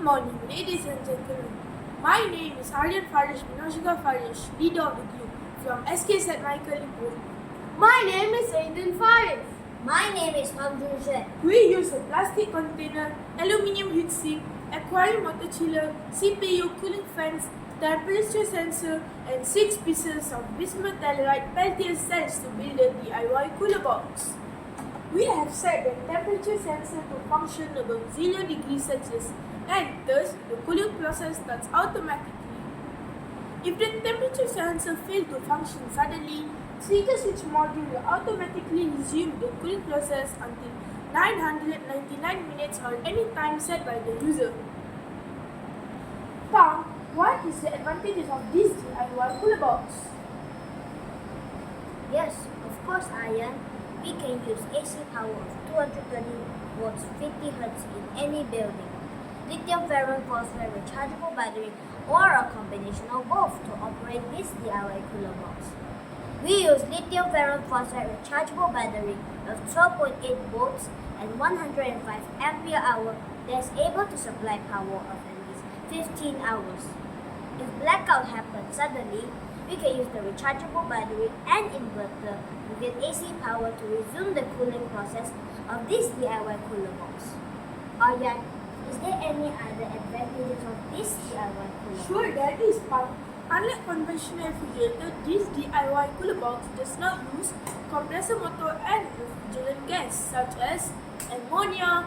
Good morning, ladies and gentlemen. My name is Aryan Farish Minashika Farish, leader of the group from SK St. Michael Ipoh. My name is Aiden Faris. My name is Hamdul Sheikh. We use a plastic container, aluminium heatsink, aquarium water chiller, CPU, cooling fans, temperature sensor, and 6 pieces of bismuth telluride Peltier cells to build a DIY cooler box. We have set the temperature sensor to function above 0 degrees Celsius, and thus the cooling process starts automatically. If the temperature sensor fails to function suddenly, trigger switch module will automatically resume the cooling process until 999 minutes or any time set by the user. Pang, what is the advantages of this DIY cooler box? Yes, of course, Aryan. We can use AC power of 220 volts 50 Hz in any building, lithium ferron phosphate rechargeable battery, or a combination of both to operate this DIY cooler box. We use lithium ferron phosphate rechargeable battery of 12.8 volts and 105 ampere hour that is able to supply power of at least 15 hours. If blackout happens suddenly, we can use the rechargeable battery and inverter to get AC power to resume the cooling process of this DIY cooler box. Aryan, is there any other advantages of this DIY cooler? Sure, that is Pang. Unlike conventional refrigerator, this DIY cooler box does not use compressor motor and refrigerant gas such as ammonia,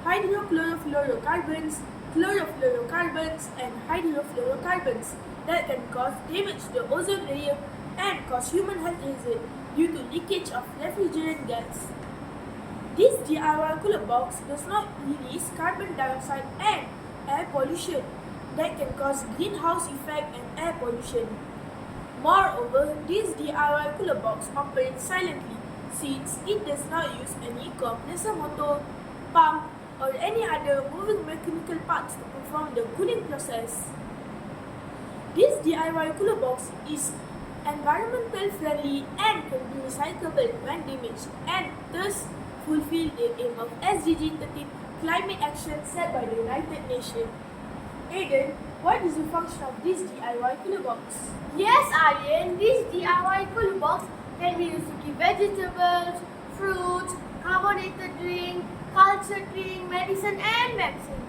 hydrochlorofluorocarbons, chlorofluorocarbons, and hydrofluorocarbons that can cause damage to the ozone layer and cause human health hazard due to leakage of refrigerant gas. This DIY cooler box does not release carbon dioxide and air pollution that can cause greenhouse effect and air pollution. Moreover, this DIY cooler box operates silently since it does not use any compressor motor, pump, or any other moving mechanical parts to perform the cooling process. This DIY cooler box is environmental friendly and can be recyclable when damaged and thus fulfill the aim of SDG 13 climate action set by the United Nations. Aiden, what is the function of this DIY cooler box? Yes, Aryan, this DIY cooler box can be used to keep vegetables, fruits, carbonated drink, cultured drink, medicine and vaccines.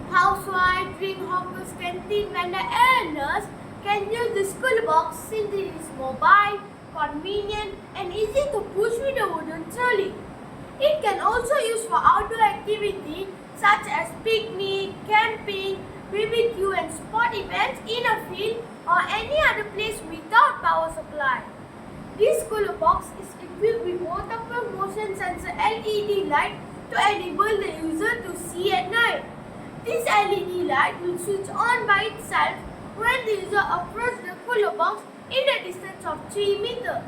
Housewife, drink hawkers, canteen vendor and nurse can use this cooler box since it is mobile, convenient and easy to push with a wooden trolley. It can also use for outdoor activity such as picnic, camping, BBQ and sport events in a field or any other place without power supply. This cooler box is equipped with multiple motion sensor LED light to enable the user to see at night. This LED light will switch on by itself when the user approaches the cooler box in a distance of 3 meters.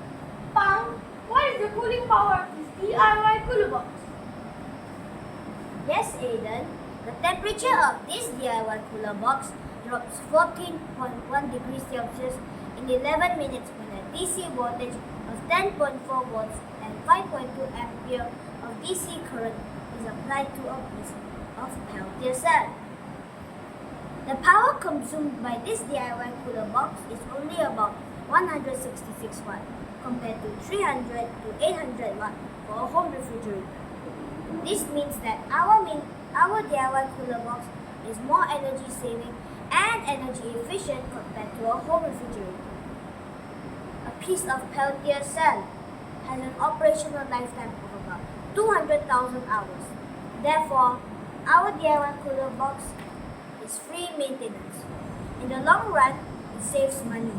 Pang, what is the cooling power of this DIY cooler box? Yes, Aiden. The temperature of this DIY cooler box drops 14.1 degrees Celsius in 11 minutes when a DC voltage of 10.4 volts and 5.2 ampere of DC current is applied to a piece of Peltier cell. The power consumed by this DIY cooler box is only about 166 watt compared to 300 to 800 watt for a home refrigerator. This means that our DIY cooler box is more energy saving and energy efficient compared to a home refrigerator. A piece of Peltier cell has an operational lifetime of about 200,000 hours. Therefore, our DIY cooler box is free maintenance. In the long run, it saves money.